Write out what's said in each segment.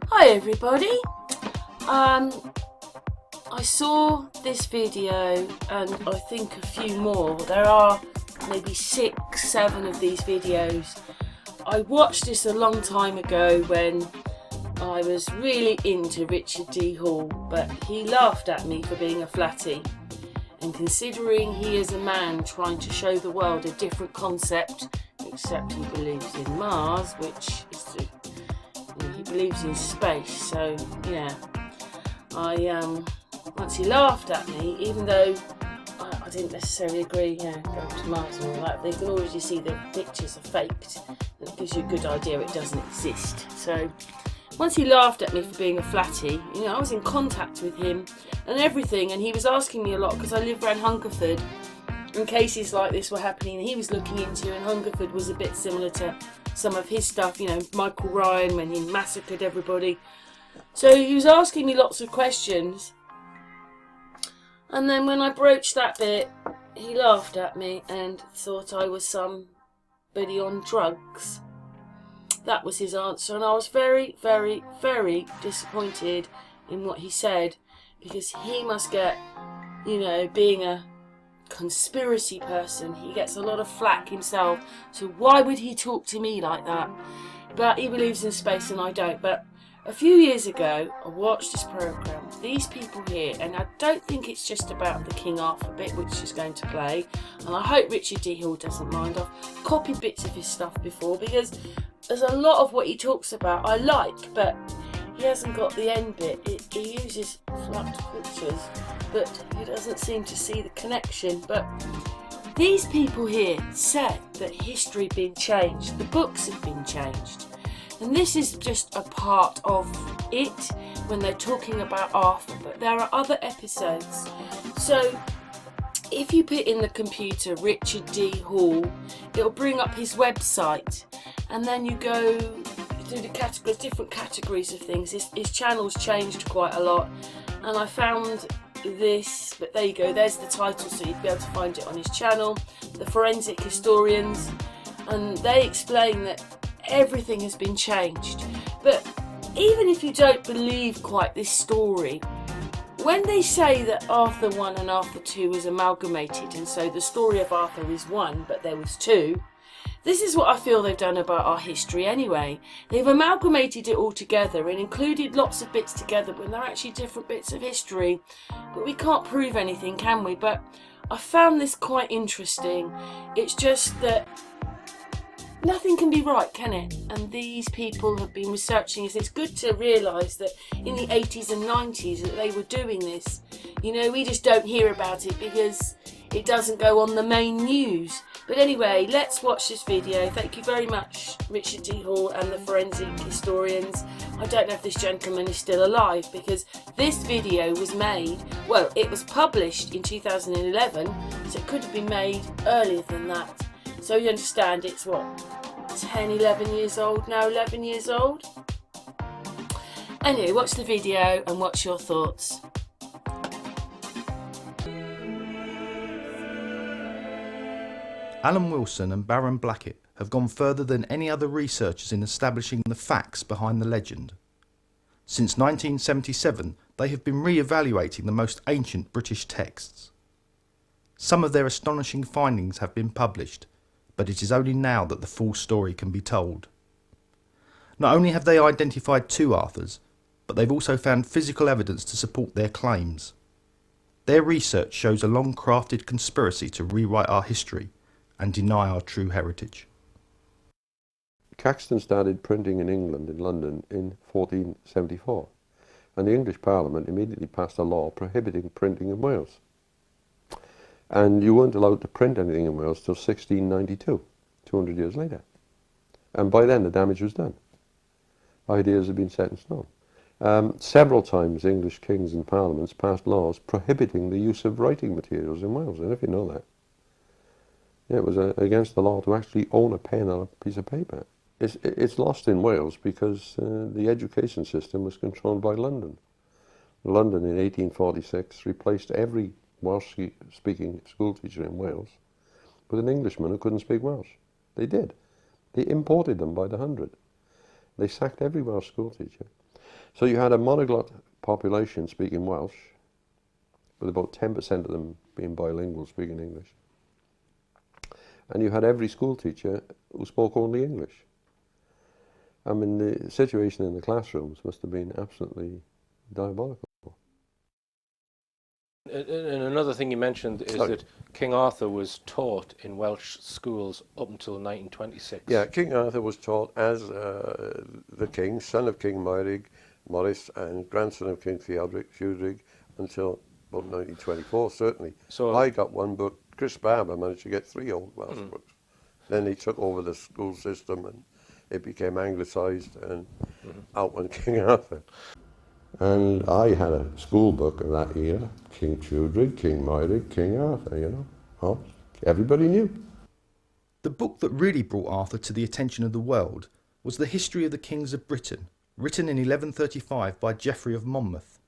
Hi everybody. I saw this video and I think a few more. There are maybe 6, 7 of these videos. I watched this a long time ago when I was really into Richard D. Hall, but he laughed at me for being a flatty. And considering he is a man trying to show the world a different concept, except he believes in Mars, which is he believes in space, so yeah. Once he laughed at me, even though I didn't necessarily agree, going to Mars and all that, they can already see the pictures are faked. That gives you a good idea it doesn't exist. So once he laughed at me for being a flatty, I was in contact with him and everything, and he was asking me a lot because I live around Hungerford and cases like this were happening and he was looking into, and Hungerford was a bit similar to some of his stuff, Michael Ryan when he massacred everybody. So he was asking me lots of questions, and then when I broached that bit, he laughed at me and thought I was somebody on drugs. That was his answer, and I was very, very, very disappointed in what he said, because he must get, being a conspiracy person, he gets a lot of flack himself, so why would he talk to me like that? But he believes in space and I don't. But a few years ago I watched this programme, these people here, and I don't think it's just about the King Arthur bit which is going to play, and I hope Richard D. Hall doesn't mind. I've copied bits of his stuff before because there's a lot of what he talks about I like, but he hasn't got the end bit. He uses flat pictures, but he doesn't seem to see the connection. But these people here said that history had been changed, the books have been changed, and this is just a part of it when they're talking about Arthur, but there are other episodes. So if you put in the computer Richard D. Hall, it'll bring up his website, and then you go through the categories, different categories of things. His channel's changed quite a lot, and I found this, but there you go, there's the title, so you'd be able to find it on his channel, The Forensic Historians, and they explain that everything has been changed. But even if you don't believe quite this story, when they say that Arthur 1 and Arthur 2 was amalgamated, and so the story of Arthur is 1 but there was 2, this is what I feel they've done about our history anyway. They've amalgamated it all together and included lots of bits together when they're actually different bits of history. But we can't prove anything, can we? But I found this quite interesting. It's just that nothing can be right, can it? And these people have been researching this. It's good to realise that in the 80s and 90s that they were doing this. We just don't hear about it because it doesn't go on the main news. But anyway, let's watch this video. Thank you very much, Richard D. Hall and the Forensic Historians. I don't know if this gentleman is still alive, because this video was made, well, it was published in 2011, so it could have been made earlier than that. So you understand it's what, 10, 11 years old now, 11 years old? Anyway, watch the video and what's your thoughts? Alan Wilson and Baron Blackett have gone further than any other researchers in establishing the facts behind the legend. Since 1977, they have been re-evaluating the most ancient British texts. Some of their astonishing findings have been published, but it is only now that the full story can be told. Not only have they identified 2 Arthurs, but they've also found physical evidence to support their claims. Their research shows a long-crafted conspiracy to rewrite our history and deny our true heritage. Caxton started printing in England, in London, in 1474, and the English Parliament immediately passed a law prohibiting printing in Wales. And you weren't allowed to print anything in Wales till 1692, 200 years later. And by then the damage was done. Ideas had been set in stone. Several times English kings and parliaments passed laws prohibiting the use of writing materials in Wales. I don't know if you know that. Yeah, it was against the law to actually own a pen on a piece of paper. It's lost in Wales because the education system was controlled by London. London in 1846 replaced every Welsh-speaking schoolteacher in Wales with an Englishman who couldn't speak Welsh. They did. They imported them by the hundred. They sacked every Welsh schoolteacher. So you had a monoglot population speaking Welsh, with about 10% of them being bilingual, speaking English. And you had every school teacher who spoke only English. I mean, the situation in the classrooms must have been absolutely diabolical. And another thing you mentioned is that King Arthur was taught in Welsh schools up until 1926. Yeah, King Arthur was taught as the king, son of King Maurice, and grandson of King Theodoric, until about 1924, certainly. So I got one book. Chris Barber managed to get 3 old Welsh books. Then he took over the school system and it became anglicised, and out went King Arthur. And I had a school book of that year, King Theodoric, King Maurice, King Arthur, you know. Oh, everybody knew. The book that really brought Arthur to the attention of the world was The History of the Kings of Britain, written in 1135 by Geoffrey of Monmouth.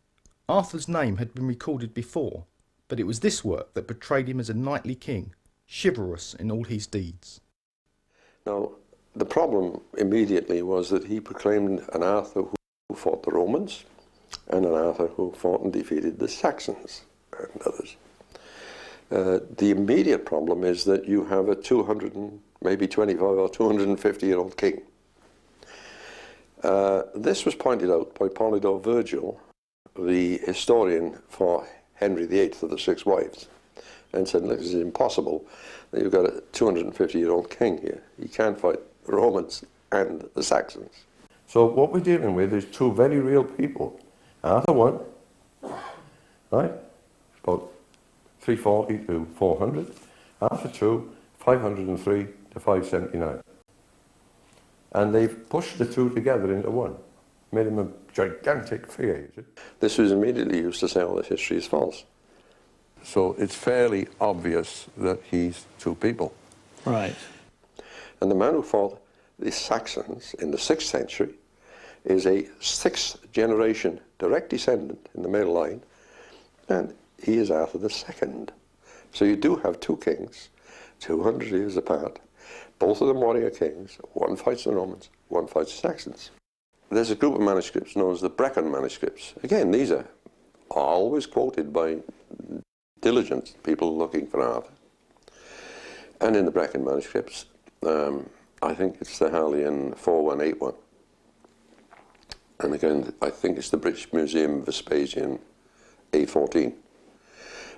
Arthur's name had been recorded before, but it was this work that portrayed him as a knightly king, chivalrous in all his deeds. Now, the problem immediately was that he proclaimed an Arthur who fought the Romans, and an Arthur who fought and defeated the Saxons and others. The immediate problem is that you have a 200 and maybe 25 or 250-year-old king. This was pointed out by Polydore Virgil, the historian for Henry VIII of the Six Wives, and said, look, this is impossible. You've got a 250-year-old king here. He can't fight the Romans and the Saxons. So what we're dealing with is 2 very real people. Arthur 1, right, about 340 to 400. Arthur 2, 503 to 579. And they've pushed the 2 together into one. Made him a gigantic figure. This was immediately used to say all this history is false. So it's fairly obvious that he's 2 people. Right. And the man who fought the Saxons in the 6th century is a 6th generation direct descendant in the male line, and he is Arthur II. So you do have 2 kings, 200 years apart, both of them warrior kings. One fights the Romans, one fights the Saxons. There's a group of manuscripts known as the Brecon manuscripts. Again, these are always quoted by diligent people looking for Arthur. And in the Brecon manuscripts, I think it's the Harleian 4181. And again, I think it's the British Museum Vespasian A14.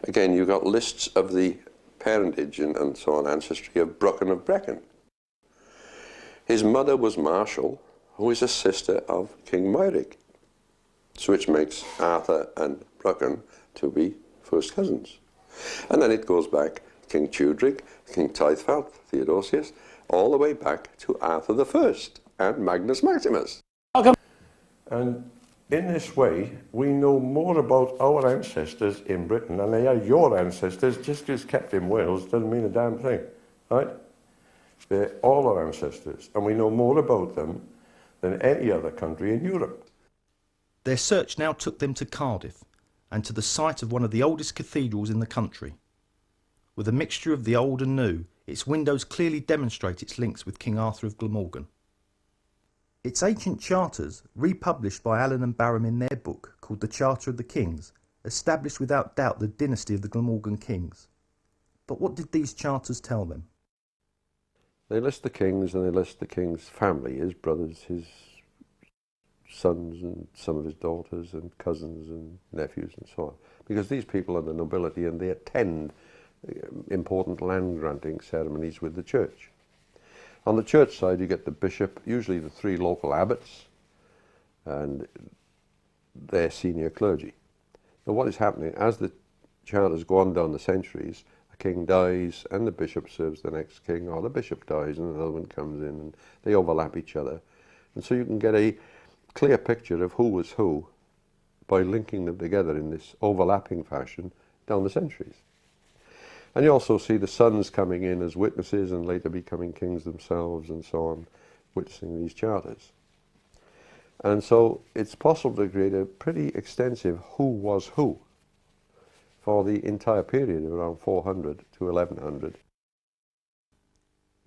Again, you've got lists of the parentage and so on, ancestry of Brecon of Brecon. His mother was Marshall, who is a sister of King Mauric, which makes Arthur and Brecon to be first cousins. And then it goes back, King Theodoric, King Tithfalt, Theodosius, all the way back to Arthur I and Magnus Maximus. And in this way, we know more about our ancestors in Britain than they are your ancestors. Just because kept in Wales doesn't mean a damn thing, right? They're all our ancestors, and we know more about them than any other country in Europe. Their search now took them to Cardiff, and to the site of one of the oldest cathedrals in the country. With a mixture of the old and new, its windows clearly demonstrate its links with King Arthur of Glamorgan. Its ancient charters, republished by Allen and Barham in their book called The Charter of the Kings, established without doubt the dynasty of the Glamorgan kings. But what did these charters tell them? They list the kings, and they list the king's family, his brothers, his sons, and some of his daughters, and cousins and nephews and so on. Because these people are the nobility, and they attend important land granting ceremonies with the church. On the church side, you get the bishop, usually the 3 local abbots, and their senior clergy. Now what is happening, as the charters go on down the centuries, a king dies and the bishop serves the next king, or the bishop dies and another one comes in, and they overlap each other. And so you can get a clear picture of who was who by linking them together in this overlapping fashion down the centuries. And you also see the sons coming in as witnesses and later becoming kings themselves and so on, witnessing these charters. And so it's possible to create a pretty extensive who was who for the entire period of around 400 to 1100.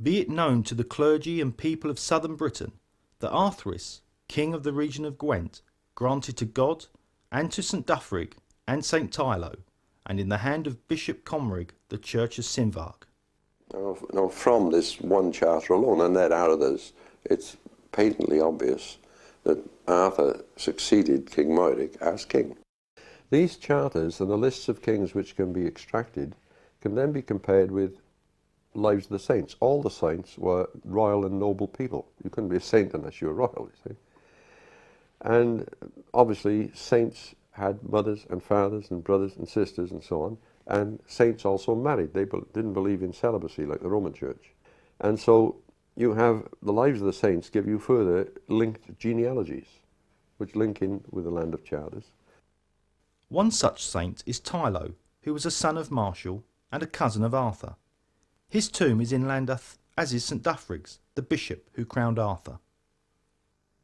Be it known to the clergy and people of southern Britain that Arthurius, king of the region of Gwent, granted to God and to St Duffrig and St Tylo, and in the hand of Bishop Comrig, the Church of Sinvarg. Now, from this one charter alone, and there are others, it's patently obvious that Arthur succeeded King Moiric as king. These charters and the lists of kings which can be extracted can then be compared with lives of the saints. All the saints were royal and noble people. You couldn't be a saint unless you were royal, you see. And obviously saints had mothers and fathers and brothers and sisters and so on, and saints also married. They didn't believe in celibacy like the Roman Church. And so you have the lives of the saints give you further linked genealogies, which link in with the land of charters. One such saint is Tylo, who was a son of Marshall and a cousin of Arthur. His tomb is in Llandaff, as is St Duffrig's, the bishop who crowned Arthur.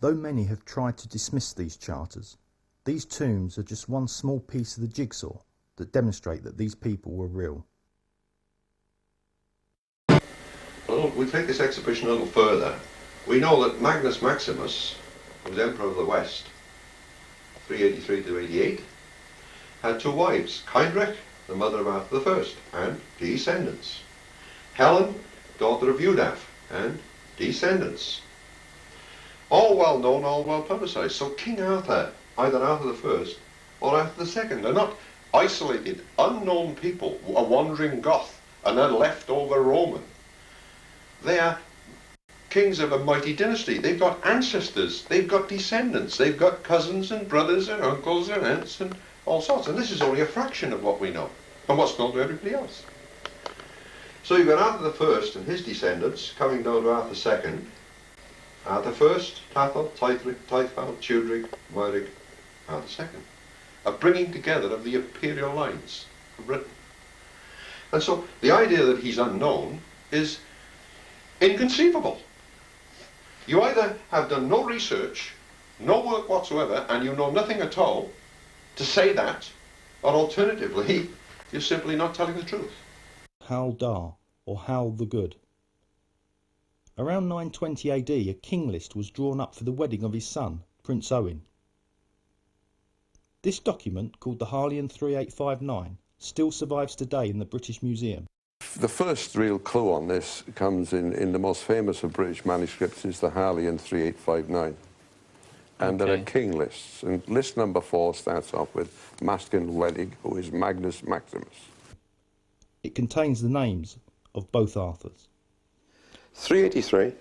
Though many have tried to dismiss these charters, these tombs are just one small piece of the jigsaw that demonstrate that these people were real. Well, we take this exhibition a little further. We know that Magnus Maximus, who was Emperor of the West, 383 to 88, had two wives, Kindrek, the mother of Arthur I, and descendants. Helen, daughter of Udaf, and descendants. All well known, all well publicised. So King Arthur, either Arthur I or Arthur II, they're not isolated, unknown people, a wandering Goth, and a leftover Roman. They are kings of a mighty dynasty. They've got ancestors, they've got descendants, they've got cousins and brothers and uncles and aunts and all sorts. And this is only a fraction of what we know and what's known to everybody else. So you've got Arthur I and his descendants coming down to Arthur II. Arthur I, Tathel, Taithfal, Tudrig, Moiric, Arthur II. A bringing together of the imperial lines of Britain. And so the idea that he's unknown is inconceivable. You either have done no research, no work whatsoever, and you know nothing at all to say that, or alternatively, you're simply not telling the truth. Hal Dar, or Hal the Good. Around 920 AD, a king list was drawn up for the wedding of his son, Prince Owen. This document, called the Harleian 3859, still survives today in the British Museum. The first real clue on this comes in the most famous of British manuscripts is the Harleian 3859. And there are king lists. And list number 4 starts off with Maskin Wedig, who is Magnus Maximus. It contains the names of both Arthurs. 383,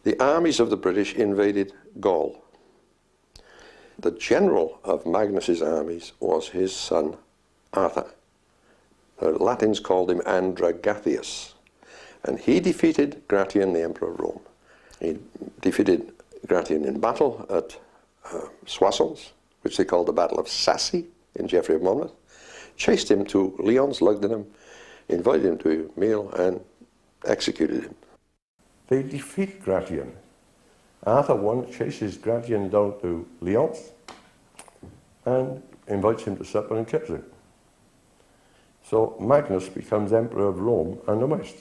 the armies of the British invaded Gaul. The general of Magnus's armies was his son Arthur. The Latins called him Andragathius, and he defeated Gratian, the Emperor of Rome. He defeated Gratian in battle at Soissons, which they called the Battle of Sassy in Geoffrey of Monmouth, chased him to Lyons, lugged him, invited him to a meal, and executed him. They defeat Gratian. Arthur I chases Gratian down to Lyons and invites him to supper and kills him. So Magnus becomes Emperor of Rome and the West.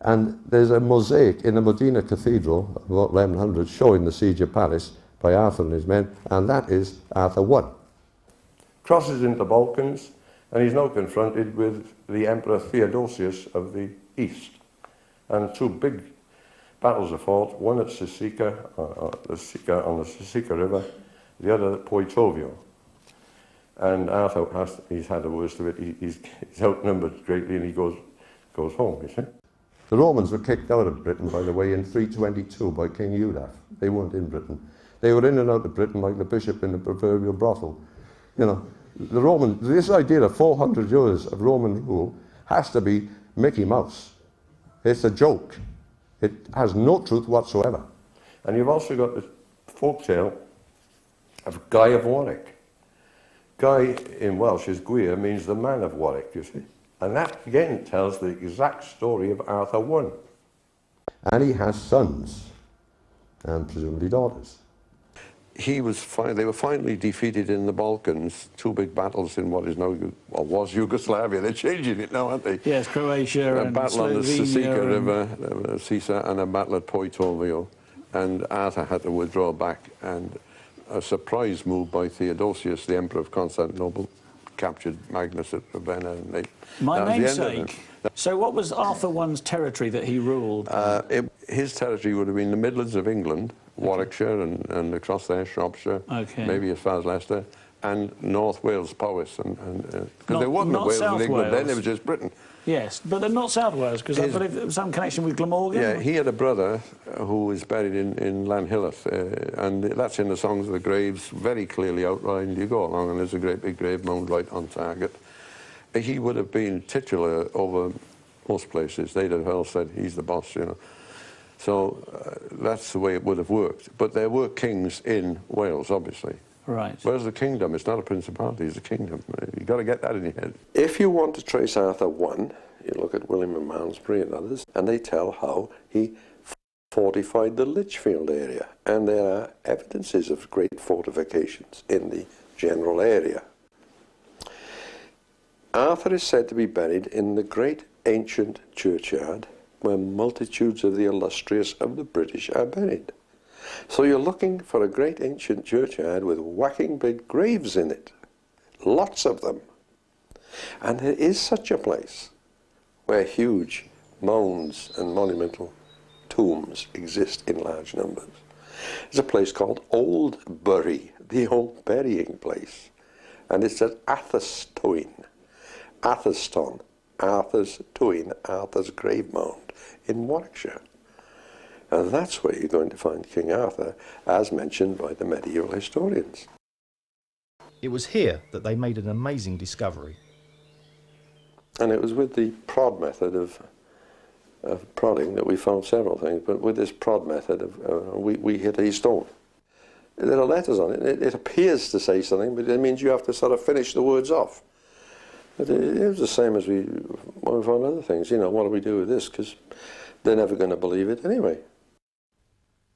And there's a mosaic in the Modena Cathedral, about 1100, showing the siege of Paris by Arthur and his men, and that is Arthur I. Crosses into the Balkans, and he's now confronted with the Emperor Theodosius of the East. And two big battles are fought, one at Sisica, on the Sisica River, the other at Poetovio. And Arthur, he's had the worst of it. He's outnumbered greatly, and he goes home, you see. The Romans were kicked out of Britain, by the way, in 322 by King Udaf. They weren't in Britain. They were in and out of Britain like the bishop in the proverbial brothel. You know, this idea of 400 years of Roman rule has to be Mickey Mouse. It's a joke. It has no truth whatsoever. And you've also got the folktale of Guy of Warwick. Guy in Welsh is Gwir, means the man of Warwick, you see. And that again tells the exact story of Arthur I. And he has sons, and presumably daughters. They were finally defeated in the Balkans, two big battles in what is now, or was Yugoslavia. They're changing it now, aren't they? Yes, Croatia and a battle on the Sisica River, Sisa, and a battle at Poetovio. And Arthur had to withdraw back, and a surprise move by Theodosius, the Emperor of Constantinople, captured Magnus at Ravenna. And My that was the end of namesake. them. So what was Arthur I's territory that he ruled? His territory would have been the Midlands of England, Warwickshire and across there, Shropshire, maybe as far as Leicester, and North Wales, Powys, because there wasn't a Wales in England then, it was just Britain. Yes, but they're not South Wales, because I believe there was some connection with Glamorgan. Yeah, he had a brother who is buried in Lanhilleth, and that's in the Songs of the Graves, very clearly outlined. You go along and there's a great big grave mound right on target. He would have been titular over most places. They'd have all said, he's the boss, you know. So that's the way it would have worked. But there were kings in Wales, obviously. Right. Whereas the kingdom, it's not a principality, it's a kingdom. You've got to get that in your head. If you want to trace Arthur I, you look at William of Malmesbury and others, and they tell how he fortified the Lichfield area. And there are evidences of great fortifications in the general area. Arthur is said to be buried in the great ancient churchyard where multitudes of the illustrious of the British are buried. So you're looking for a great ancient churchyard with whacking big graves in it. Lots of them. And there is such a place where huge mounds and monumental tombs exist in large numbers. There's a place called Oldbury, the old burying place. And it's at Atherstone, Arthur's Toyn, Arthur's grave mound in Warwickshire. And that's where you're going to find King Arthur, as mentioned by the medieval historians. It was here that they made an amazing discovery. And it was with the prod method of prodding that we found several things, but with this prod method, we hit a stone. There are letters on it. It appears to say something, but it means you have to sort of finish the words off. But it was the same as when we found other things. You know, what do we do with this? Because they're never going to believe it anyway.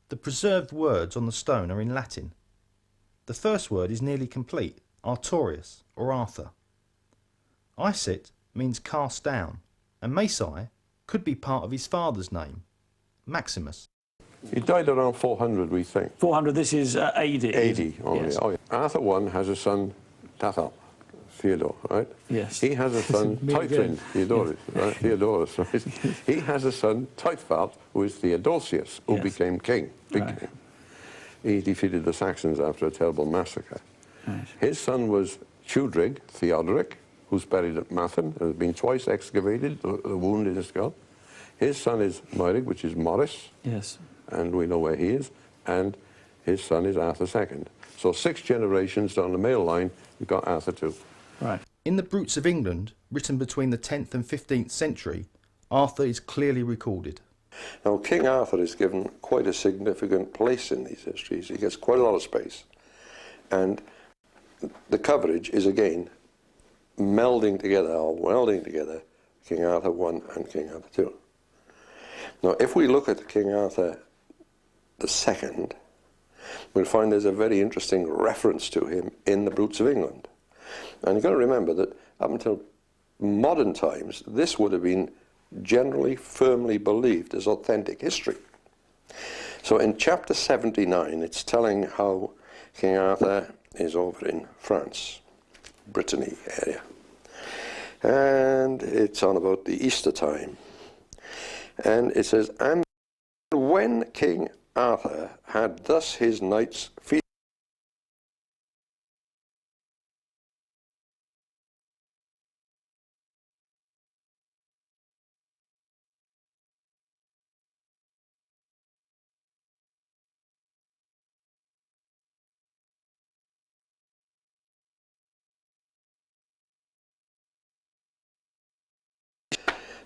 The preserved words on the stone are in Latin. The first word is nearly complete, Artorius, or Arthur. Isit means cast down, and Masai could be part of his father's name, Maximus. He died around 400, we think. 400, this is AD. 80 only. Yes. Oh, yeah. Arthur I has a son, Tathal, Theodore, right? Yes. He has a son, Teutlin, Theodorus, right? Theodorus, right? He has a son, Teutfald, who is Theodosius, who became king, big king. He defeated the Saxons after a terrible massacre. Right. His son was Chudrig, Theodoric, who's buried at Mathen, and has been twice excavated, the wound in his skull. His son is Moirig, which is Morris. Yes. And we know where he is, and his son is Arthur II. So 6 generations down the male line, you've got Arthur II. Right. In the Brutes of England, written between the 10th and 15th century, Arthur is clearly recorded. Now, King Arthur is given quite a significant place in these histories. He gets quite a lot of space. And the coverage is, again, melding together, or welding together, King Arthur I and King Arthur II. Now, if we look at King Arthur II, we'll find there's a very interesting reference to him in the Brutes of England. And you've got to remember that up until modern times, this would have been generally firmly believed as authentic history. So in chapter 79, it's telling how King Arthur is over in France, Brittany area. And it's on about the Easter time. And it says, and when King Arthur had thus his knights feasted,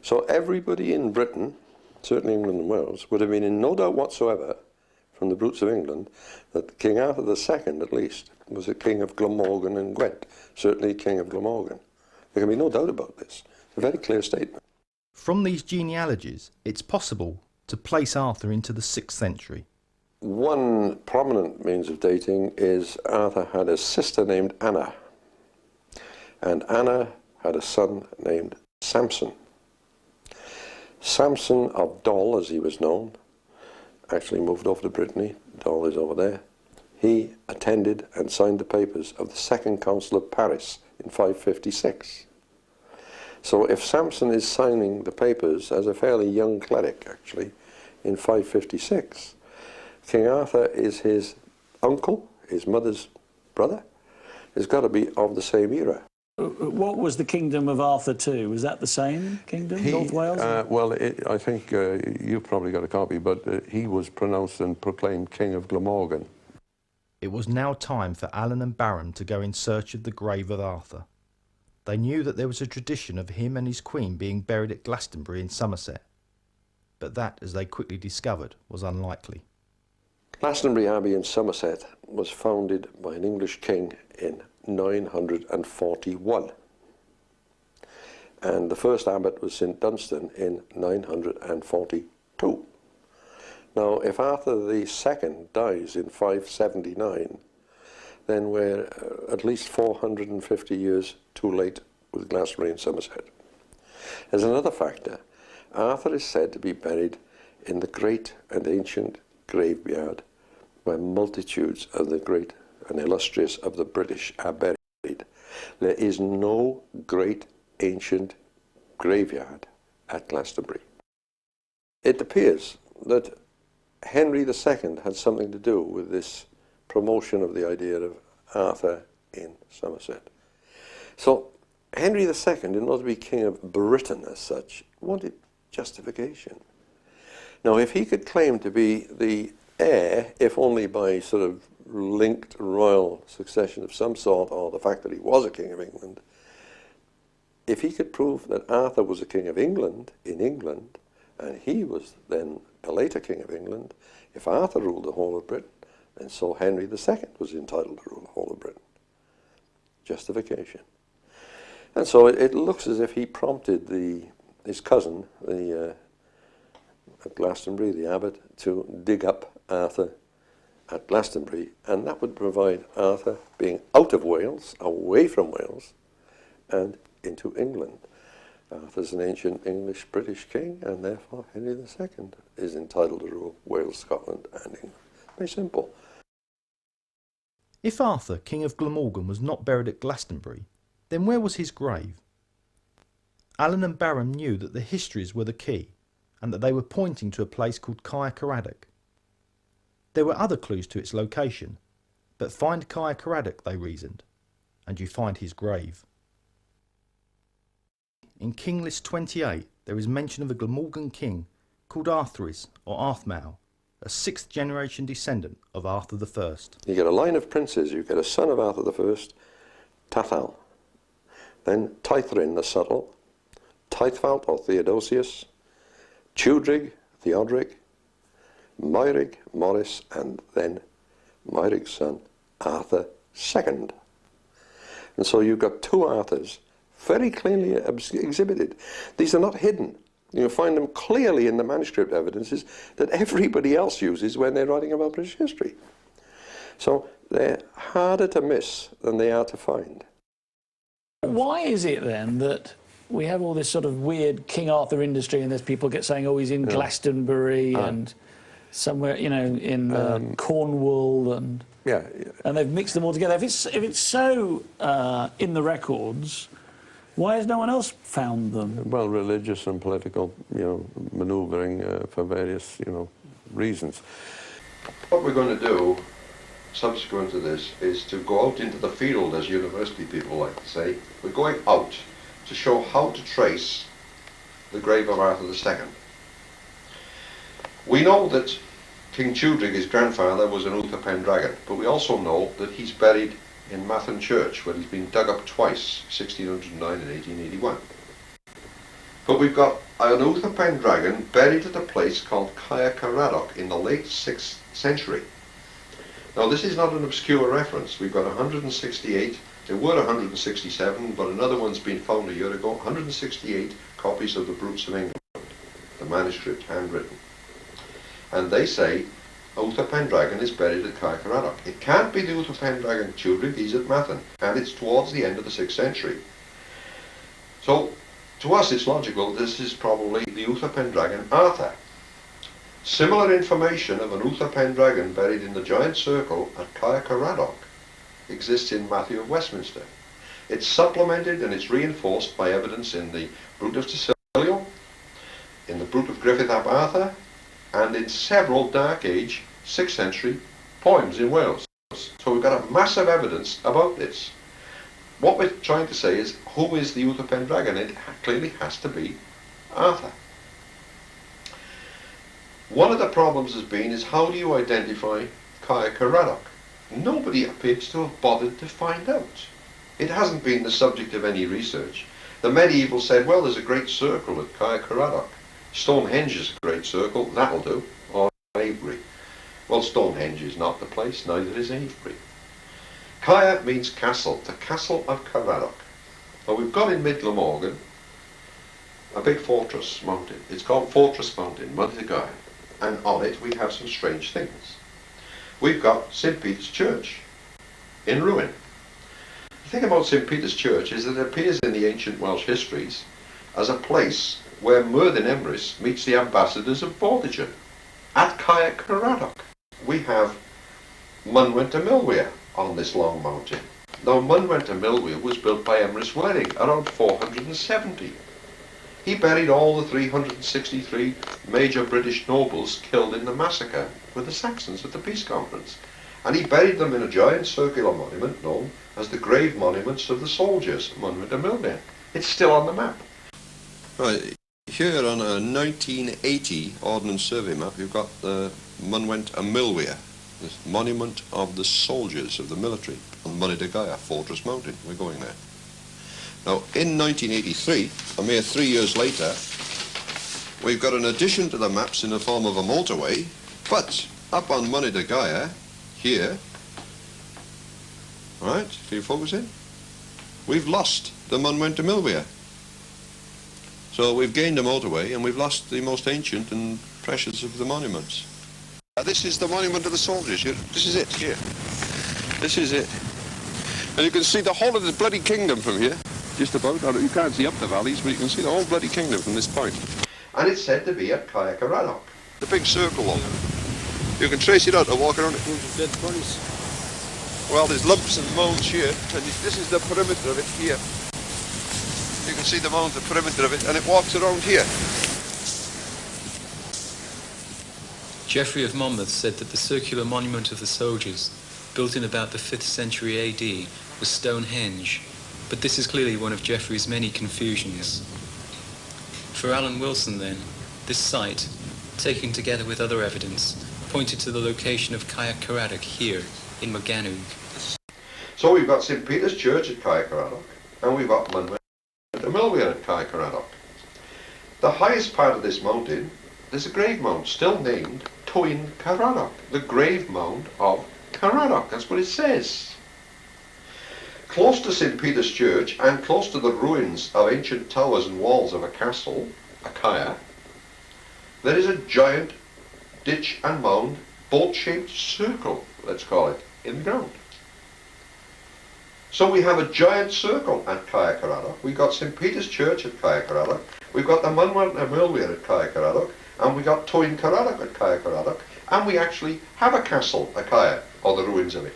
so everybody in Britain, certainly England and Wales, would have been in no doubt whatsoever from the Brutes of England that King Arthur II, at least, was a king of Glamorgan and Gwent, certainly king of Glamorgan. There can be no doubt about this. It's a very clear statement. From these genealogies, it's possible to place Arthur into the 6th century. One prominent means of dating is Arthur had a sister named Anna, and Anna had a son named Samson. Samson of Dol, as he was known, actually moved over to Brittany. Dol is over there. he attended and signed the papers of the Second Council of Paris in 556. So if Samson is signing the papers as a fairly young cleric, actually, in 556, King Arthur is his uncle, his mother's brother. It's got to be of the same era. What was the kingdom of Arthur II? Was that the same kingdom, North Wales? Well, I think you've probably got a copy, but he was pronounced and proclaimed King of Glamorgan. It was now time for Alan and Barham to go in search of the grave of Arthur. They knew that there was a tradition of him and his queen being buried at Glastonbury in Somerset, but that, as they quickly discovered, was unlikely. Glastonbury Abbey in Somerset was founded by an English king in 941. And the first abbot was St Dunstan in 942. Now, if Arthur II dies in 579, then we're at least 450 years too late with Glastonbury and Somerset. As another factor, Arthur is said to be buried in the great and ancient graveyard where multitudes of the great and illustrious of the British are buried. There is no great ancient graveyard at Glastonbury. It appears that Henry II had something to do with this promotion of the idea of Arthur in Somerset. So Henry II didn't want to be king of Britain as such, wanted justification. Now if he could claim to be the heir, if only by sort of linked royal succession of some sort, or the fact that he was a king of England, if he could prove that Arthur was a king of England in England, and he was then a later king of England, if Arthur ruled the whole of Britain, then so Henry II was entitled to rule the whole of Britain. Justification. And so it looks as if he prompted his cousin, at Glastonbury, the abbot, to dig up Arthur at Glastonbury, and that would provide Arthur being out of Wales, away from Wales, and into England. Arthur's an ancient English-British king, and therefore Henry II is entitled to rule Wales, Scotland, and England. Very simple. If Arthur, King of Glamorgan, was not buried at Glastonbury, then where was his grave? Alan and Barham knew that the histories were the key, and that they were pointing to a place called Caer Caradoc. There were other clues to its location, but find Caer Caradoc, they reasoned, and you find his grave. In King List 28 there is mention of a Glamorgan king called Arthuriz or Arthmau, a 6th generation descendant of Arthur I. You get a line of princes, you get a son of Arthur I, Tathal, then Taithrin the Subtle, Taithfalt or Theodosius, Tudrig, Theodoric, Meurig, Maurice, and then Meurig's son, Arthur II. And so you've got two Arthurs very clearly exhibited. These are not hidden. You'll find them clearly in the manuscript evidences that everybody else uses when they're writing about British history. So they're harder to miss than they are to find. Why is it then that we have all this sort of weird King Arthur industry, and there's people saying, oh, he's in Glastonbury and somewhere, you know, in Cornwall, and they've mixed them all together. If it's so in the records, why has no one else found them? Well, religious and political, manoeuvring for various, reasons. What we're going to do, subsequent to this, is to go out into the field, as university people like to say. We're going out to show how to trace the grave of Arthur II. We know that King Tudrig, his grandfather, was an Uther Pendragon, but we also know that he's buried in Mathen Church, where he's been dug up twice, 1609 and 1881. But we've got an Uther Pendragon buried at a place called Caer Caradoc in the late 6th century. Now this is not an obscure reference. We've got 168, there were 167, but another one's been found a year ago, 168 copies of the Brutes of England, the manuscript handwritten. And they say Uther Pendragon is buried at Caer Caradoc. It can't be the Uther Pendragon Tudrig, he's at Mathen, and it's towards the end of the 6th century. So, to us it's logical this is probably the Uther Pendragon Arthur. Similar information of an Uther Pendragon buried in the giant circle at Caer Caradoc exists in Matthew of Westminster. It's supplemented and it's reinforced by evidence in the Brut of Tysilio, in the Brut of Griffith ap Arthur, and in several Dark Age 6th century poems in Wales. So we've got a massive evidence about this. What we're trying to say is, who is the Uther Pendragon? It clearly has to be Arthur. One of the problems has been is, how do you identify Caer Caradoc? Nobody appears to have bothered to find out. It hasn't been the subject of any research. The medieval said, well, there's a great circle at Caer Caradoc. Stonehenge is a great circle, that'll do, or Avebury. Well, Stonehenge is not the place, neither is Avebury. Caer means castle, the castle of Caradoc. Well, we've got in Mid Glamorgan a big fortress mountain. It's called Fortress Mountain, Monte Guy, and on it we have some strange things. We've got St. Peter's Church in ruin. The thing about St. Peter's Church is that it appears in the ancient Welsh histories as a place where Merddin Emrys meets the ambassadors of Vortigern. At Caer Caradoc we have Mynwent y Milwyr on this long mountain. Now, Mynwent y Milwyr was built by Emrys Welig around 470. He buried all the 363 major British nobles killed in the massacre with the Saxons at the peace conference, and he buried them in a giant circular monument known as the grave monuments of the soldiers, Mynwent y Milwyr. It's still on the map. Right, here on a 1980 Ordnance Survey map, you've got the Mynwent y Milwyr, the monument of the soldiers of the military on Money de Gaia, Fortress Mountain. We're going there. Now, in 1983, a mere 3 years later, we've got an addition to the maps in the form of a motorway, but up on Money de Gaia, here, right, can you focus in? We've lost the Mynwent y Milwyr. So we've gained a motorway and we've lost the most ancient and precious of the monuments. This is the monument of the soldiers. This is it, here. This is it. And you can see the whole of the bloody kingdom from here, just about. You can't see up the valleys, but you can see the whole bloody kingdom from this point. And it's said to be at Caer Caradoc. The big circle one. You can trace it out to walk around it. Dead bodies. Well, there's lumps and mounds here, and this is the perimeter of it here. You can see the mound, the perimeter of it, and it walks around here. Geoffrey of Monmouth said that the circular monument of the soldiers, built in about the 5th century AD, was Stonehenge, but this is clearly one of Geoffrey's many confusions. For Alan Wilson, then, this site, taken together with other evidence, pointed to the location of Caer Caradoc here, in Morgannwg. So we've got St. Peter's Church at Caer Caradoc, and we've got Mynwent y Milwyr at Caer Caradoc. The highest part of this mountain, there's a grave mound still named Twyn Caradoc, the grave mound of Caradoc. That's what it says. Close to St. Peter's Church and close to the ruins of ancient towers and walls of a castle, a Caer, there is a giant ditch and mound, boat-shaped circle, let's call it, in the ground. So we have a giant circle at Caer Caradoc. We've got St. Peter's Church at Caer Caradoc. We've got the Mynwent y Milwyr at Caer Caradoc. And we got Twyn Caradoc at Caer Caradoc. And we actually have a castle at Caer, or the ruins of it.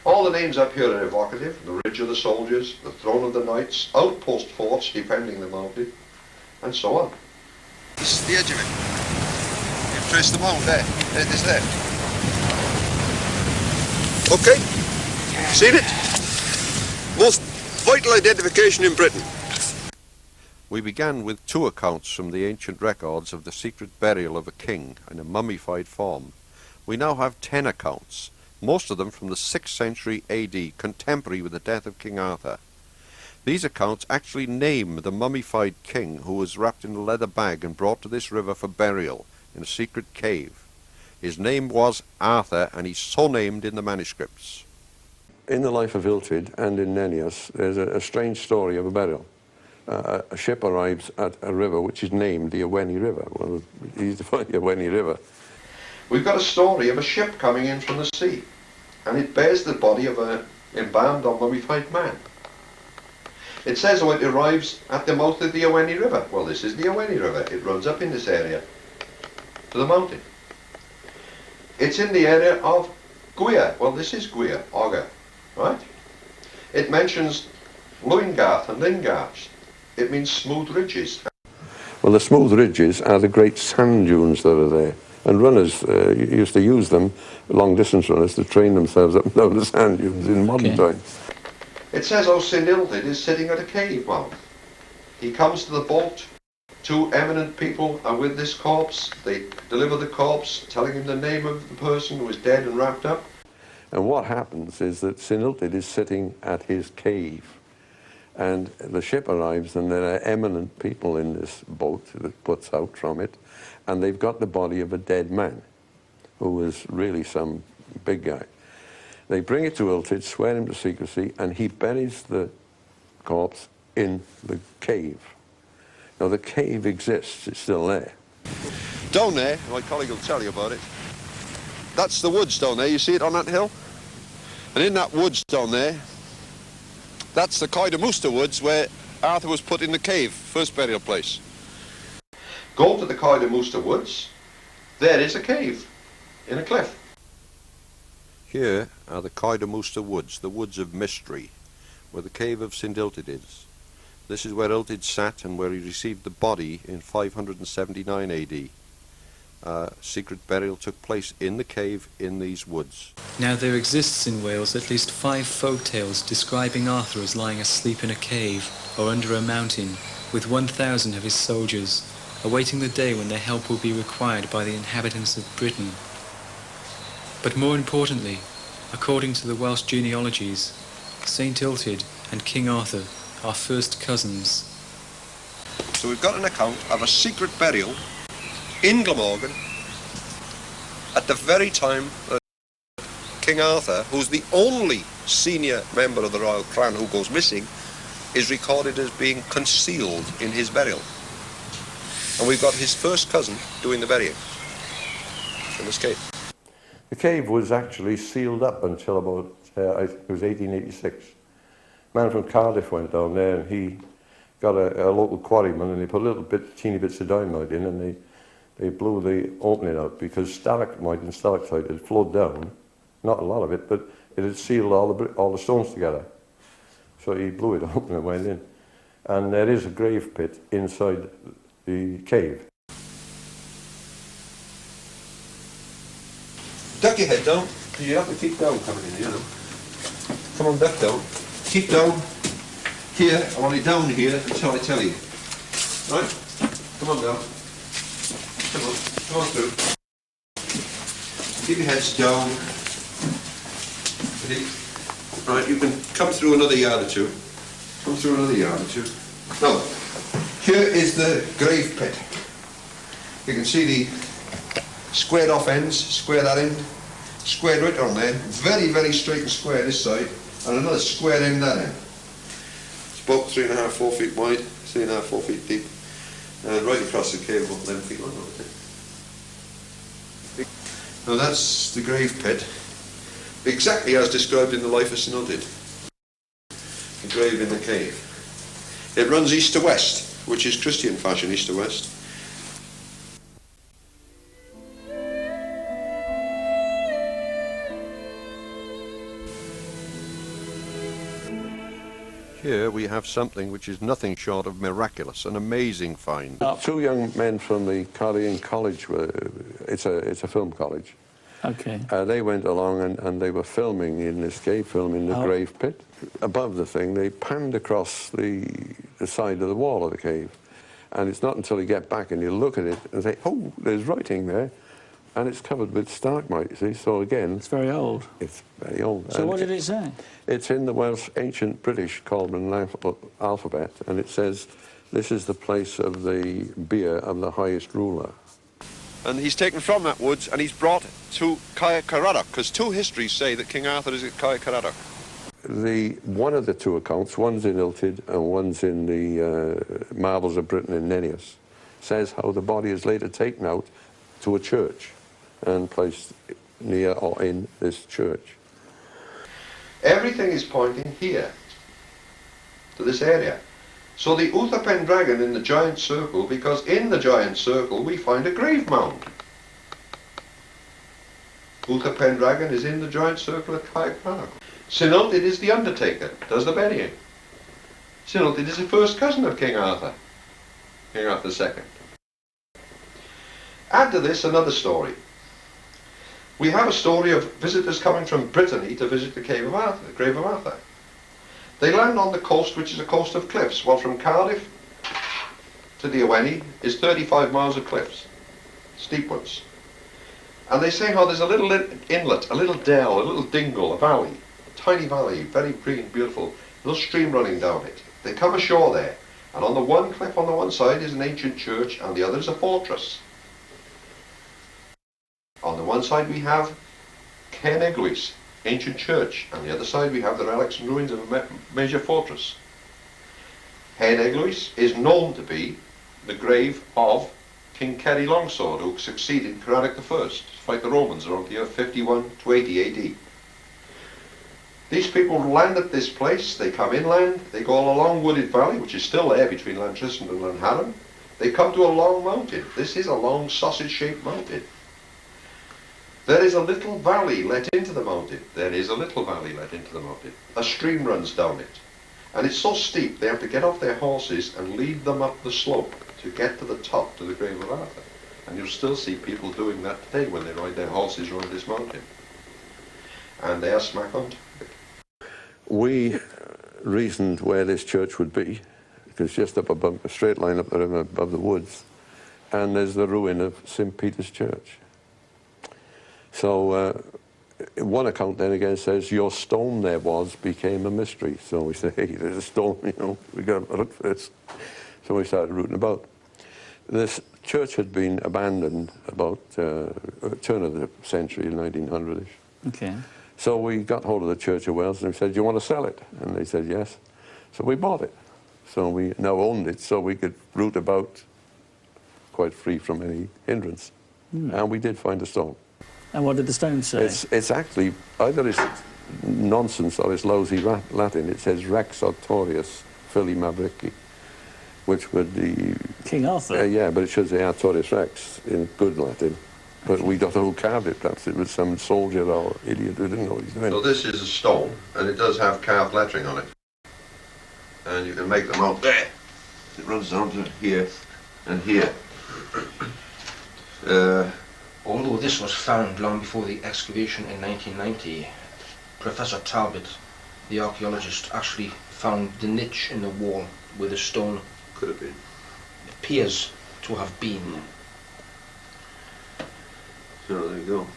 All the names up here are evocative. The Ridge of the Soldiers, the Throne of the Knights, outpost forts defending the mountain, and so on. This is the edge of it. You trace the mound there. It is there. Okay. Seen it? Most vital identification in Britain. We began with 2 accounts from the ancient records of the secret burial of a king in a mummified form. We now have 10 accounts, most of them from the 6th century AD, contemporary with the death of King Arthur. These accounts actually name the mummified king who was wrapped in a leather bag and brought to this river for burial in a secret cave. His name was Arthur, and he's so named in the manuscripts. In the life of Illtyd and in Nennius, there's a strange story of a burial. A ship arrives at a river which is named the Iwenny River. Well, it's easy to find the Iwenny River. We've got a story of a ship coming in from the sea, and it bears the body of an embalmed or mummified man. It says, oh, it arrives at the mouth of the Iwenny River. Well, this is the Iwenny River. It runs up in this area. to the mountain. It's in the area of Gwir. Well, this is Gwir, Ogre, right? It mentions Loingarth and Lingarth. It means smooth ridges. Well, the smooth ridges are the great sand dunes that are there. And runners used to use them, long-distance runners, to train themselves up and down the sand dunes in modern times. It says, oh, St. Illtyd is sitting at a cave mouth. He comes to the boat. Two eminent people are with this corpse. They deliver the corpse, telling him the name of the person who is dead and wrapped up. And what happens is that St. Illtyd is sitting at his cave. And the ship arrives, and there are eminent people in this boat that puts out from it, and they've got the body of a dead man, who was really some big guy. They bring it to Illtyd, swear him to secrecy, and he buries the corpse in the cave. Now, the cave exists, it's still there. Down there, my colleague will tell you about it, that's the woods down there, you see it on that hill? And in that woods down there, that's the Coed-y-Mooster woods where Arthur was put in the cave, first burial place. Go to the Coed-y-Mooster woods, there is a cave in a cliff. Here are the Coed-y-Mooster woods, the woods of mystery, where the cave of St. Illtyd is. This is where Illtyd sat and where he received the body in 579 AD. Secret burial took place in the cave in these woods. Now there exists in Wales at least 5 folk tales describing Arthur as lying asleep in a cave or under a mountain with 1,000 of his soldiers, awaiting the day when their help will be required by the inhabitants of Britain. But more importantly, according to the Welsh genealogies, St. Illtyd and King Arthur are first cousins. So we've got an account of a secret burial in Glamorgan at the very time that King Arthur, who's the only senior member of the royal clan who goes missing, is recorded as being concealed in his burial. And we've got his first cousin doing the burying in this cave. The cave was actually sealed up until about, I think it was 1886. A man from Cardiff went down there and he got a local quarryman and they put teeny bits of dynamite in, and they blew the opening out because stalagmite and stalactite had flowed down, not a lot of it, but it had sealed all the stones together. So he blew it open and went in. And there is a grave pit inside the cave. Duck your head down, because you have to keep down coming in, you know. Come on, duck down. Keep down here, I want it down here until I tell you. Right? Come on down. Come on through. Keep your heads down. Ready? Right, you can come through another yard or two. Come through another yard or two. Now, here is the grave pit. You can see the squared off ends, square that end, squared right on there, very, very straight and square this side, and another square end that end. It's about 3.5, 4 feet wide, 3.5, 4 feet deep, and right across the cave, about 11 feet long. Now that's the grave pit, exactly as described in the life of St. Illtyd. The grave in the cave. It runs east to west, which is Christian fashion, east to west. Here we have something which is nothing short of miraculous, an amazing find. 2 young men from the Cardigan College, it's a film college. Okay. They went along and they were filming in this cave, filming the grave pit. Above the thing, they panned across the side of the wall of the cave. And it's not until you get back and you look at it and say, oh, there's writing there. And it's covered with stalagmite, you see, so again... It's very old. It's very old. So what did it say? It's in the Welsh ancient British Coleman alphabet, and it says, this is the place of the bier of the highest ruler. And he's taken from that woods and he's brought to Caer Caradog, because 2 histories say that King Arthur is at Caer Caradog. One of the 2 accounts, one's in Illtyd and one's in the Marbles of Britain in Nennius, says how the body is later taken out to a church and placed near or in this church. Everything is pointing here, to this area. So the Uther Pendragon in the giant circle, because in the giant circle we find a grave mound. Uther Pendragon is in the giant circle at Caergrawnt. Sinultid is the undertaker, does the burying. Sinultid is the first cousin of King Arthur, King Arthur II. Add to this another story. We have a story of visitors coming from Brittany to visit the Cave of Arthur, the grave of Arthur. They land on the coast, which is a coast of cliffs. Well, from Cardiff to the Iwenny is 35 miles of cliffs, steep ones. And they say how there's a little inlet, a little dell, a little dingle, a valley, a tiny valley, very green, beautiful, little stream running down it. They come ashore there, and on the one cliff on the one side is an ancient church, and the other is a fortress. On the one side we have Genealogies, ancient church, and the other side we have the relics and ruins of a major fortress. Genealogies is known to be the grave of King Kerry Longsword, who succeeded Caradog I to fight the Romans around the year 51 to 80 AD. These people land at this place, they come inland, they go all along Wooded Valley, which is still there between Lanchester and Lanharan. They come to a long mountain. This is a long sausage-shaped mountain. There is a little valley let into the mountain. There is a little valley let into the mountain. A stream runs down it. And it's so steep they have to get off their horses and lead them up the slope to get to the top, to the grave of Arthur. And you'll still see people doing that today when they ride their horses around this mountain. And they are smack on target. We reasoned where this church would be, because just up above, a straight line up there above the woods, and there's the ruin of St. Peter's Church. So one account then again says your stone there became a mystery. So we say, hey, there's a stone, you know, we got to look for this. So we started rooting about. This church had been abandoned about turn of the century, 1900-ish. Okay. So we got hold of the Church of Wales and we said, do you want to sell it? And they said yes. So we bought it. So we now owned it, so we could root about quite free from any hindrance. And we did find a stone. And what did the stone say? It's actually, either it's nonsense or it's lousy Latin. It says Rex Artorius Fili Mavrici, which would be... King Arthur? Yeah, but it should say Artorius Rex in good Latin. But we don't know who carved it. Perhaps it was some soldier or idiot who didn't know what he's doing. So this is a stone, and it does have carved lettering on it. And you can make them out there. It runs down to here and here. Although this was found long before the excavation in 1990, Professor Talbot, the archaeologist, actually found the niche in the wall where the stone Could have been. appears to have been. So there you go.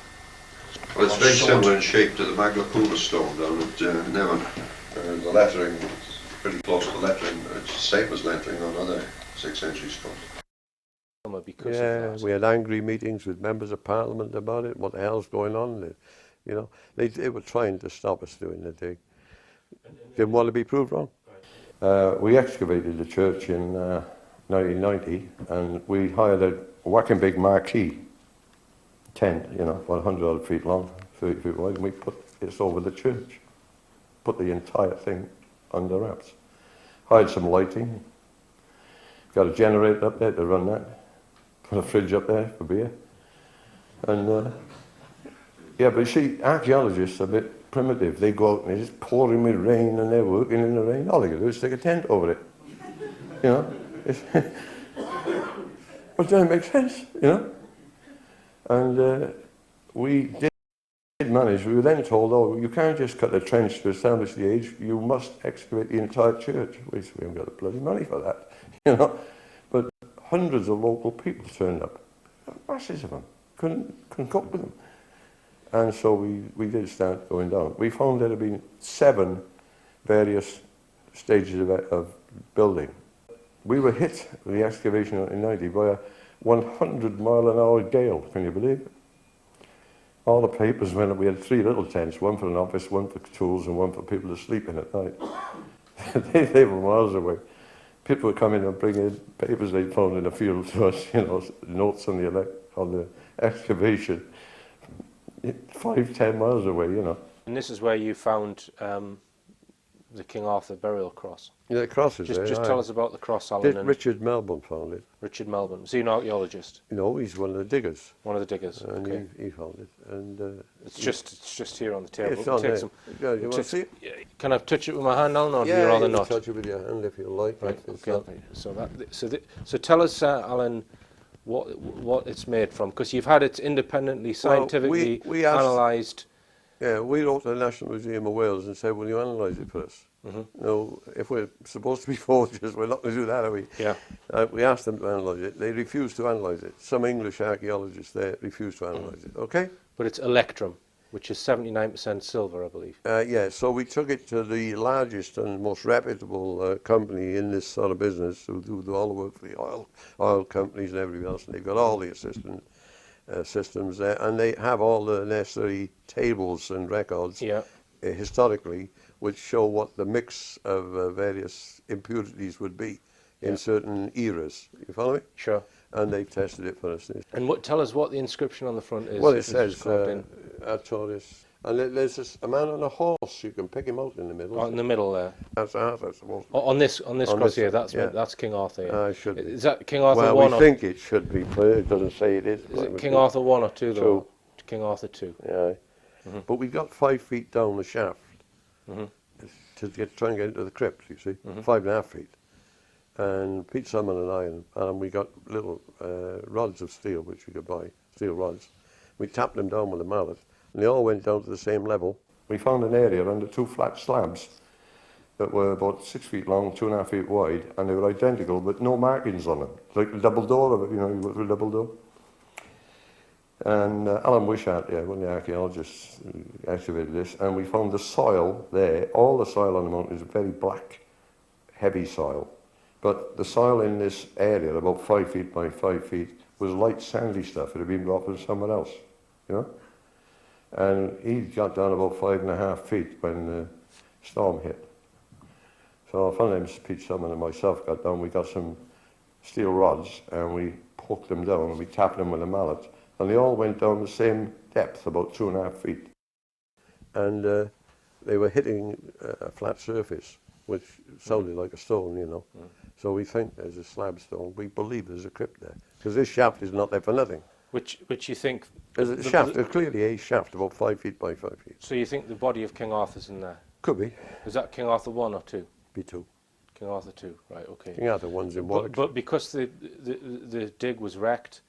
Well, it's very similar in shape to the Magna Cum stone down at Nevern. And the lettering is pretty close to the lettering. It's the same as lettering on other 6th century stones. Because Yeah, of that. we had angry meetings with members of Parliament about it. What the hell's going on? You know, they were trying to stop us doing the dig. Didn't want to be proved wrong. We excavated the church in 1990, and we hired a whacking big marquee tent, you know, about 100 odd feet long, 30 feet wide, and we put this over the church. Put the entire thing under wraps. Hired some lighting. Got a generator up there to run that. Put a fridge up there for beer. And yeah, but you see, archaeologists are a bit primitive. They go out and they're just pouring with rain and they're working in the rain. All they can do is stick a tent over it. You know? But doesn't make sense, you know? And we did manage. We were then told, oh, you can't just cut a trench to establish the age. You must excavate the entire church. We haven't got the bloody money for that, you know? But hundreds of local people turned up. Masses of them. Couldn't cope with them. And so we did start going down. We found there had been 7 various stages of building. We were hit with the excavation in 90 by a 100-mile-an-hour gale, can you believe it? All the papers went up. We had 3 little tents, one for an office, one for tools, and one for people to sleep in at night. they were miles away. People would come in and bring in papers they'd found in the field to us, you know, notes on the excavation, 5-10 miles away, you know. And this is where you found the King Arthur burial cross. Yeah, the cross is there. Just tell us about the cross, Alan. And Richard Melbourne found it. Richard Melbourne. Was he an archaeologist? No, he's one of the diggers. One of the diggers. And Okay. he found it. And It's just here on the table. it's on Take there. some- Yeah, you want to take- see it? yeah, Can I touch it with my hand, Alan, or do you Yeah, rather you can not? touch it with your hand if you like. Right. It's Okay. not- Okay. So tell us, Alan, what it's made from, because you've had it independently, scientifically we asked- analysed. Yeah, we wrote to the National Museum of Wales and said, will you analyse it for us? No, if we're supposed to be forgers, we're not going to do that, are we? Yeah. We asked them to analyse it. They refused to analyse it. Some English archaeologists there refused to analyse it. Okay? But it's electrum, which is 79% silver, I believe. Yeah, so we took it to the largest and most reputable company in this sort of business who do all the work for the oil companies and everything else. And they've got all the systems there, and they have all the necessary tables and records historically, which show what the mix of various impurities would be in certain eras. You follow me? Sure. And they've tested it for us. And tell us what the inscription on the front is. Well, it if it's says carved in. Artorius. And there's a man on a horse. You can pick him out in the middle. Oh, in the middle there. That's Arthur, I suppose. Oh, on this cross this here, one, that's King Arthur. Yeah. Should be. Is that King Arthur Well, 1 we or think it should be, but it doesn't say it is. is it King Arthur 1 or 2 though? King Arthur 2. Yeah. But we got 5 feet down the shaft to try and get into the crypt, you see. 5.5 feet. And Pete Summan and I, and we got little rods of steel, which we could buy, steel rods. We tapped them down with a mallet, and they all went down to the same level. We found an area under 2 flat slabs that were about 6 feet long, 2.5 feet wide, and they were identical, but no markings on them. Like the double door of it, you know, you go through a double door. And Alan Wishart, one of the archaeologists, excavated this, and we found the soil there. All the soil on the mountain is very black, heavy soil. But the soil in this area, about 5 feet by 5 feet, was light sandy stuff. It had been brought from somewhere else, you know? And he got down about 5.5 feet when the storm hit. So a fellow named Pete Summan and myself got down. We got some steel rods and we poked them down and we tapped them with a mallet. And they all went down the same depth, about 2.5 feet. And they were hitting a flat surface, which sounded like a stone, you know. So we think there's a slab stone. We believe there's a crypt there. Because this shaft is not there for nothing. Which you think... There's a shaft, there's clearly a shaft about 5 feet by 5 feet. So you think the body of King Arthur's in there? Could be. Is that King Arthur 1 or 2? Be 2. King Arthur 2, right, okay. King Arthur 1's in Warwick. But because the dig was wrecked,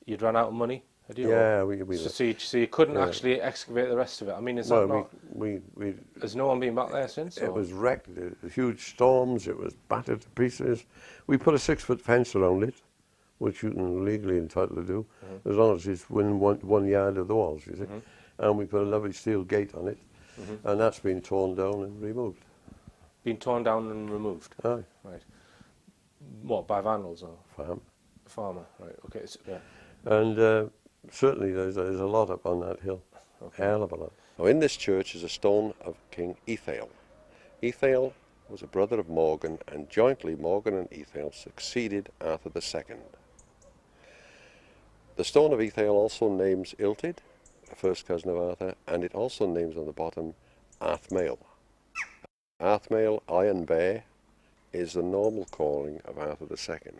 you'd run out of money? Had you? Yeah, so you couldn't actually excavate the rest of it? I mean, is that not... Has no one been back there since? It was wrecked. There was huge storms. It was battered to pieces. We put a 6-foot fence around it, which you can legally entitled to do, as long as it's within 1 yard of the walls, you see. And we put a lovely steel gate on it, and that's been torn down and removed. Been torn down and removed? Aye. Right. What, by vandals or? Farmer, right, okay. Yeah. And certainly there's a lot up on that hill. Okay. Hell of a lot. Now in this church is a stone of King Ethael. Ethael was a brother of Morgan, and jointly Morgan and Ethael succeeded Arthur II. The stone of Ethael also names Illtyd, a first cousin of Arthur, and it also names on the bottom Arthmael. Arthmael, Iron Bear, is the normal calling of Arthur II.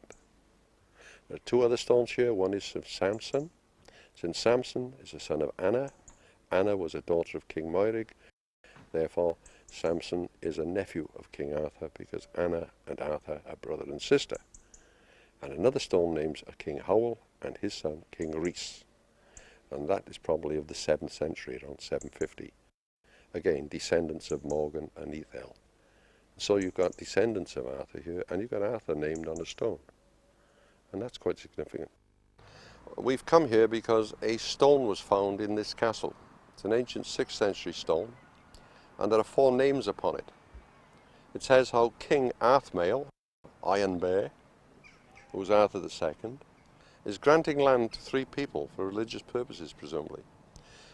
There are 2 other stones here. One is St. Samson. St. Samson is the son of Anna. Anna was a daughter of King Moirig. Therefore, Samson is a nephew of King Arthur because Anna and Arthur are brother and sister. And another stone names a King Howell and his son King Rhys. And that is probably of the 7th century, around 750. Again, descendants of Morgan and Ethael. So you've got descendants of Arthur here, and you've got Arthur named on a stone. And that's quite significant. We've come here because a stone was found in this castle. It's an ancient 6th century stone, and there are 4 names upon it. It says how King Arthmael, Iron Bear, who was Arthur II, is granting land to 3 people for religious purposes, presumably.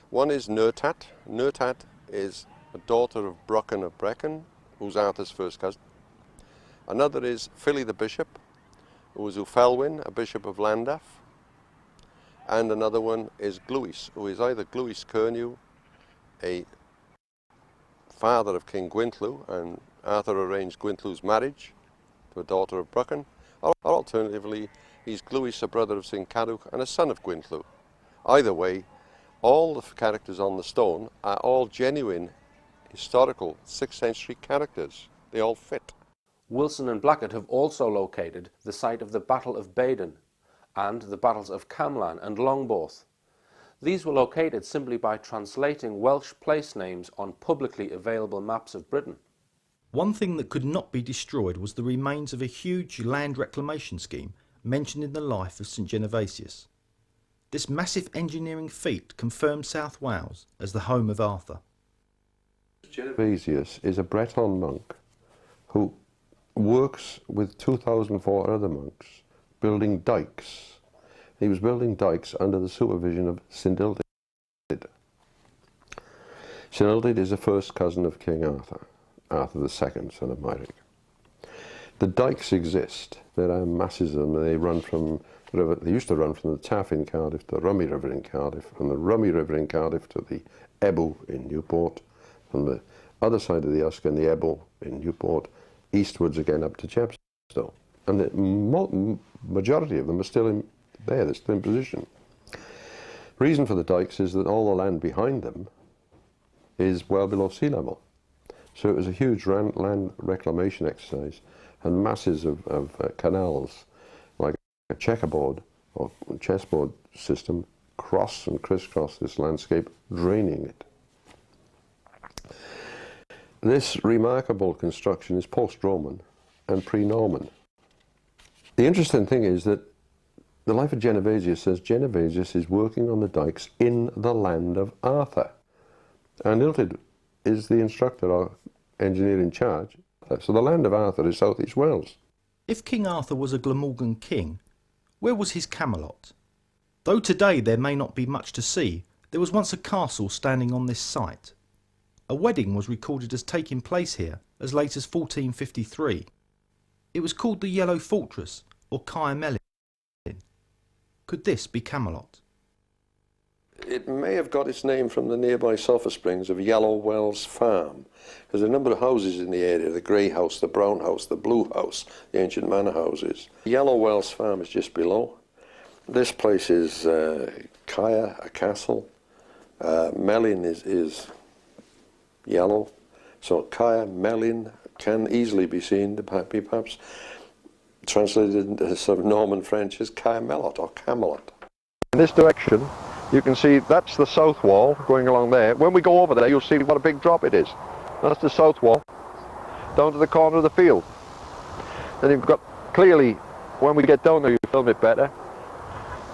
One is Nertat. Nertat is a daughter of Brocken of Brecon, who's Arthur's first cousin. Another is Philly the bishop, who was Ufelwyn, a bishop of Llandaff. And another one is Glwys, who is either Glwys Cernew, a father of King Gwyntlw and Arthur arranged Gwynthlu's marriage to a daughter of Brychan, or alternatively, he's Glewis, a brother of St Cadwch and a son of Gwynthlu. Either way, all the characters on the stone are all genuine, historical 6th century characters. They all fit. Wilson and Blackett have also located the site of the Battle of Baden and the battles of Camlan and Longbourth. These were located simply by translating Welsh place names on publicly available maps of Britain. One thing that could not be destroyed was the remains of a huge land reclamation scheme mentioned in the life of St Genealogies. This massive engineering feat confirmed South Wales as the home of Arthur. Genealogies is a Breton monk who works with 2,004 other monks building dikes. He was building dikes under the supervision of St Ildid. St Ildid is a first cousin of King Arthur, Arthur II, son of Myric. The dikes exist. There are masses of them. They run from the river. They used to run from the Taff in Cardiff to the Rummy River in Cardiff, from the Rummy River in Cardiff to the Ebble in Newport, from the other side of the Usk and the Ebble in Newport, eastwards again up to Chepstow. And the majority of them are still there, they're still in position. Reason for the dikes is that all the land behind them is well below sea level. So it was a huge land reclamation exercise, and masses of canals, like a checkerboard or chessboard system, cross and crisscross this landscape, draining it. This remarkable construction is post-Roman and pre-Norman. The interesting thing is that the life of Genealogies says Genealogies is working on the dikes in the land of Arthur. And Ildid is the instructor or engineer in charge. So the land of Arthur is South East Wales. If King Arthur was a Glamorgan king, where was his Camelot? Though today there may not be much to see, there was once a castle standing on this site. A wedding was recorded as taking place here as late as 1453. It was called the Yellow Fortress, or Camelot. Could this be Camelot? It may have got its name from the nearby sulphur springs of Yellow Wells Farm. There's a number of houses in the area, the grey house, the brown house, the blue house, the ancient manor houses. Yellow Wells Farm is just below. This place is Kaya, a castle. Melin is yellow. So Kaya, Melin can easily be seen, perhaps translated into sort of Norman French as Camelot or Camelot. In this direction, you can see that's the south wall going along there. When we go over there, you'll see what a big drop it is. That's the south wall, down to the corner of the field. Then you've got, clearly, when we get down there, you film it better,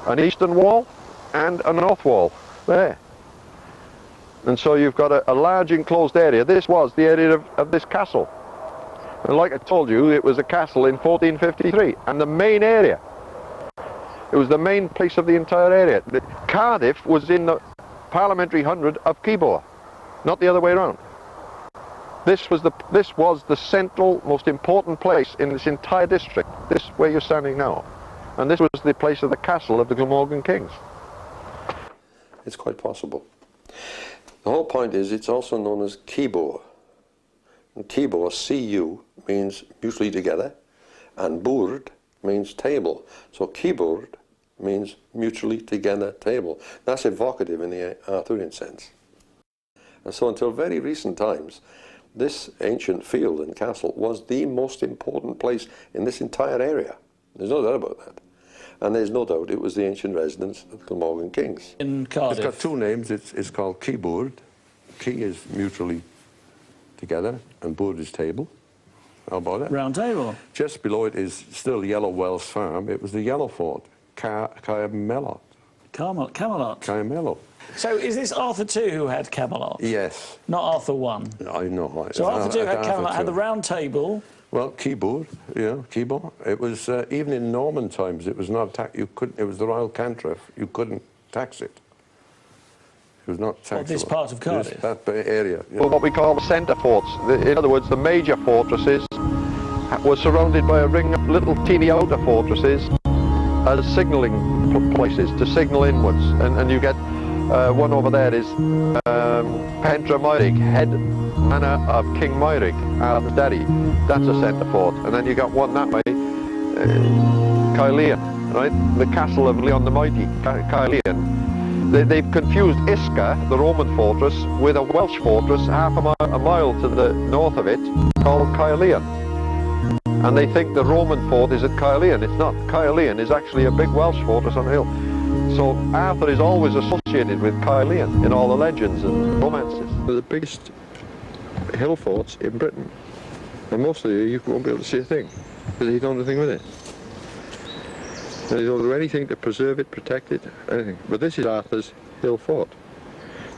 an eastern wall and a north wall, there. And so you've got a large enclosed area. This was the area of this castle. And like I told you, it was a castle in 1453, and the main area. It was the main place of the entire area. Cardiff was in the parliamentary hundred of Keebor, not the other way around. This was the central, most important place in this entire district, this where you're standing now. And this was the place of the castle of the Glamorgan kings. It's quite possible. The whole point is it's also known as Keebor. And Keebor, C-U, means mutually together, and Bwrdd means table. So Keebor means mutually together table. That's evocative in the Arthurian sense. And so until very recent times, this ancient field and castle was the most important place in this entire area. There's no doubt about that. And there's no doubt it was the ancient residence of the Glamorgan kings. In Cardiff. It's got two names. It's called Keebwrdd. Key is mutually together, and Bwrdd is table. How about it? Round table. Just below it is still Yellow Wells Farm. It was the Yellow Fort, Camelot. Camelot. Camelot. So is this Arthur II who had Camelot? Yes. Not Arthur I? I know. So Arthur II had Camelot, had the round table. Well, Keebwrdd, yeah, Keebor. It was, even in Norman times, it was not, you couldn't, it was the royal cantref, you couldn't tax it. It was not taxable. This part of Cardiff? That area. Yeah. Well, what we call the centre forts. In other words, the major fortresses were surrounded by a ring of little teeny outer fortresses as signalling places to signal inwards. And you get, one over there is Pentra Moiric, head manor of King Moiric, Arthur's daddy. That's a centre fort. And then you got one that way, Caerleon, right? The castle of Leon the Mighty, Caerleon. They've confused Isca, the Roman fortress, with a Welsh fortress half a mile to the north of it, called Caerleon. And they think the Roman fort is at Caerleon. It's not. Caerleon is actually a big Welsh fortress on a hill. So Arthur is always associated with Caerleon in all the legends and romances. They're the biggest hill forts in Britain. And most of you won't be able to see a thing, because they don't do anything with it. They don't do anything to preserve it, protect it, anything. But this is Arthur's hill fort.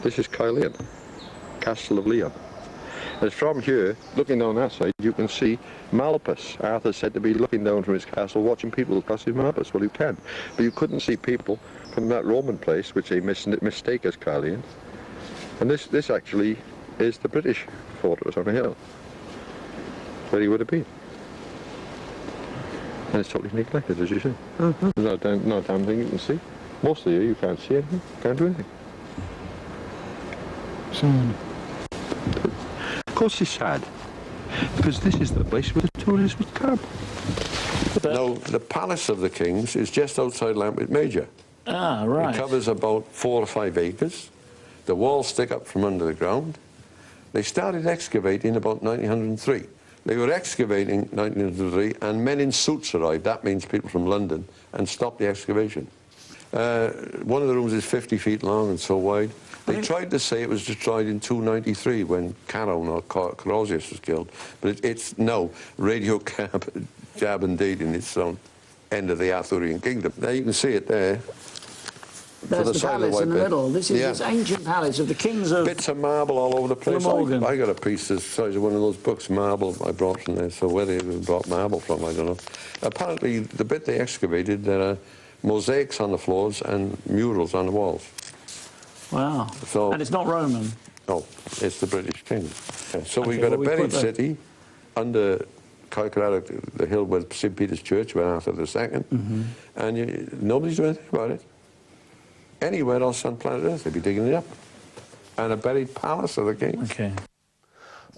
This is Caerleon, Castle of Leon. And from here, looking down that side, you can see Malpas. Arthur's said to be looking down from his castle, watching people crossing Malpas. Well, you can. But you couldn't see people from that Roman place, which they mistake as Caerleon. And this actually is the British fortress on a hill, where he would have been. And it's totally neglected, as you see. There's no damn thing you can see. Most of you can't see anything, can't do anything. Of course it's sad, because this is the place where the tourists would come. Now, the palace of the kings is just outside Lampeter Major. Ah, right. It covers about 4 or 5 acres. The walls stick up from under the ground. They started excavating about 1903. They were excavating 1903, and men in suits arrived. That means people from London, and stopped the excavation. One of the rooms is 50 feet long and so wide. They tried to say it was destroyed in 293 when Caron or Carausius was killed, but it's no radio jab indeed in its own end of the Arthurian kingdom. There you can see it there. There's the palace in the middle. This is this ancient palace of the kings of... Bits of marble all over the place. I got a piece the size of one of those books, marble, I brought from there, so where they brought marble from, I don't know. Apparently, the bit they excavated, there are mosaics on the floors and murals on the walls. Wow. So, and it's not Roman? No, it's the British king. Yeah, so we've got a buried city under Caerleon, the hill with St. Peter's Church, where Arthur II, and nobody's doing anything about it. Anywhere else on planet Earth, they'd be digging it up. And a buried palace of the king. Okay.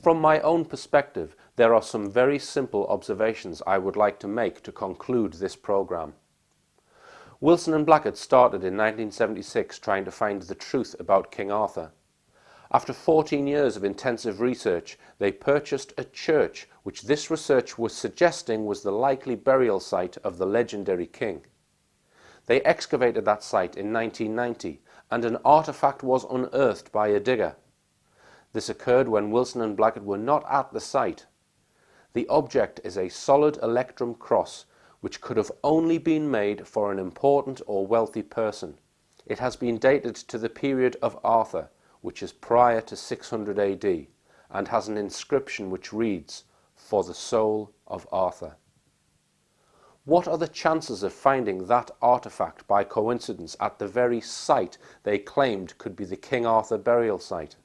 From my own perspective, there are some very simple observations I would like to make to conclude this programme. Wilson and Blackett started in 1976 trying to find the truth about King Arthur. After 14 years of intensive research, they purchased a church which this research was suggesting was the likely burial site of the legendary king. They excavated that site in 1990, and an artefact was unearthed by a digger. This occurred when Wilson and Blackett were not at the site. The object is a solid electrum cross, which could have only been made for an important or wealthy person. It has been dated to the period of Arthur, which is prior to 600 AD, and has an inscription which reads, "For the soul of Arthur." What are the chances of finding that artefact by coincidence at the very site they claimed could be the King Arthur burial site?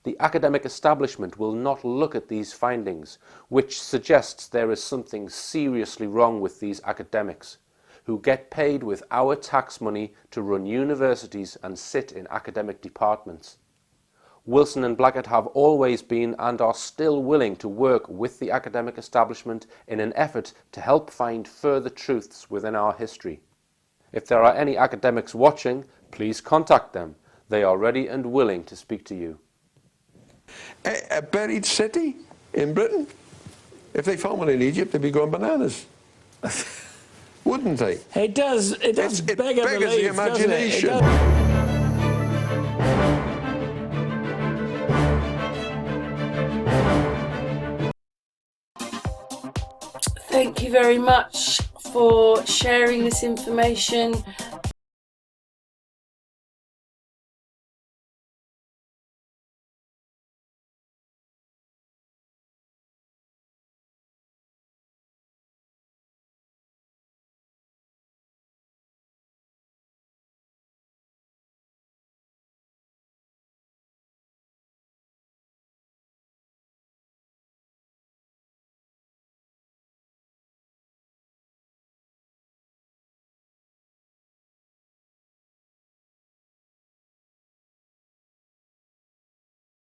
The academic establishment will not look at these findings, which suggests there is something seriously wrong with these academics, who get paid with our tax money to run universities and sit in academic departments. Wilson and Blackett have always been and are still willing to work with the academic establishment in an effort to help find further truths within our history. If there are any academics watching, please contact them. They are ready and willing to speak to you. A buried city in Britain? If they found one in Egypt, they'd be going bananas. Wouldn't they? It does It beg beggars the imagination. Thank you very much for sharing this information.